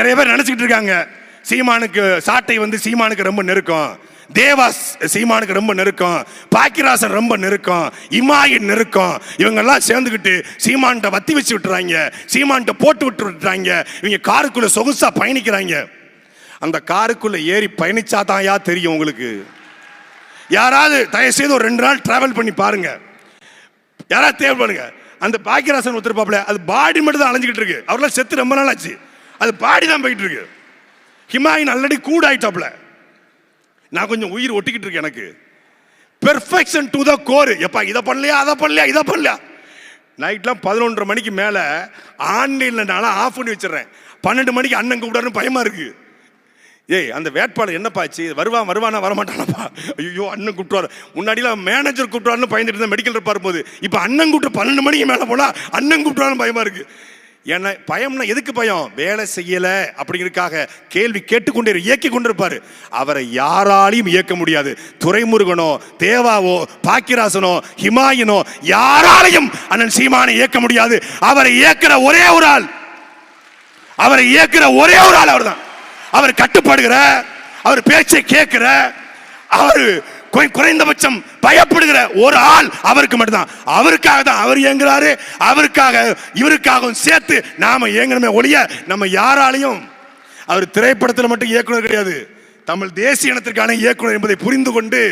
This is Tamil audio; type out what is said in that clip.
நிறைய பேர் நினைச்சுக்கிட்டு இருக்காங்க சீமானுக்கு சாட்டை வந்து சீமானுக்கு ரொம்ப நெருக்கம், தேவாஸ் சீமானுக்கு ரொம்ப நெருக்கம், பாக்கியராசன் ரொம்ப நெருக்கம், இமாயின் நெருக்கம். இவங்கெல்லாம் சேர்ந்துக்கிட்டு சீமான்கிட்ட வத்தி வச்சு விட்டுறாங்க, சீமான்கிட்ட போட்டு விட்டுறாங்க. இவங்க காருக்குள்ள சொகுசா பயணிக்கிறாங்க. அந்த காருக்குள்ள ஏறி பயணிச்சாதான் தெரியும் உங்களுக்கு. யாராவது தயவு செய்து ஒரு 2 நாள் டிராவல் பண்ணி பாருங்க, யாராவது தேவை பண்ணுங்க. அந்த பாக்கியராசன் ஒருத்தருப்பாப்ல, அது பாடி மட்டும் தான் அலைஞ்சிக்கிட்டு இருக்கு. அவரெல்லாம் செத்து ரொம்ப நாள் ஆச்சு, அது பாடி தான் போயிட்டு இருக்கு. ஹிமாயின் ஆல்ரெடி கூட ஆயிட்டாப்ல. நான் கொஞ்சம் உயிர் ஒட்டிக்கிட்டு இருக்கேன். எனக்கு பெர்ஃபெக்ஷன் டு த கோர். எப்பா இதை பண்ணலையா, அதை பண்ணலையா, இதை பண்ணலையா. நைட்லாம் 11:30 மணிக்கு மேலே ஆன்லைனில் நானும் ஆஃப் பண்ணி வச்சிடறேன். 12 மணிக்கு அண்ணன் கூப்பிடாருன்னு பயமா இருக்கு. ஏய் அந்த வேட்பாளர் என்னப்பாச்சு, வருவானா வரமாட்டானப்பா, ஐயோ அண்ணன் கூப்பிட்டுவாரு. முன்னாடிலாம் மேனேஜர் கூப்பிட்டுவாருன்னு பயந்துட்டு இருந்தேன் மெடிக்கல் இருப்பார் போது. இப்போ அண்ணன் கூப்பிட்டு 12 மணிக்கு மேலே போனால் அண்ணன் கூப்பிட்டுவாருன்னு பயமா இருக்கு. என்ன பயம்னா எதுக்கு பயம்? வேலை செய்யல அப்படிங்கிறதுக்காக கேள்வி கேட்டுக்கொண்டே இயக்கி கொண்டிருப்பாரு. அவரை யாராலையும் இயக்க முடியாது. துரைமுருகனோ தேவாவோ பாக்கியராசனோ ஹிமாயினோ யாராலையும் அண்ணன் சீமானை இயக்க முடியாது. அவரை இயக்கிற ஒரே ஒரு ஆள், அவரை இயக்கிற ஒரே ஒரு ஆள் அவர் தான். அவர் கட்டுப்படுகிற, அவர் பேச்சை கேட்கிற, அவர் குறைந்தபட்சம் பயப்படுகிற ஒரு ஆள் அவருக்கு மட்டும்தான். அவருக்காக தான் அவர் இயங்குறாரு. அவருக்காக இவருக்காகவும் சேர்த்து நாம இயங்கணுமே ஒழிய நம்ம யாராலையும். அவர் திரைப்படத்தில் மட்டும் இயக்குனர் கிடையாது, தமிழ் தேசிய இனத்திற்கான இயக்குனர் என்பதை புரிந்து கொண்டு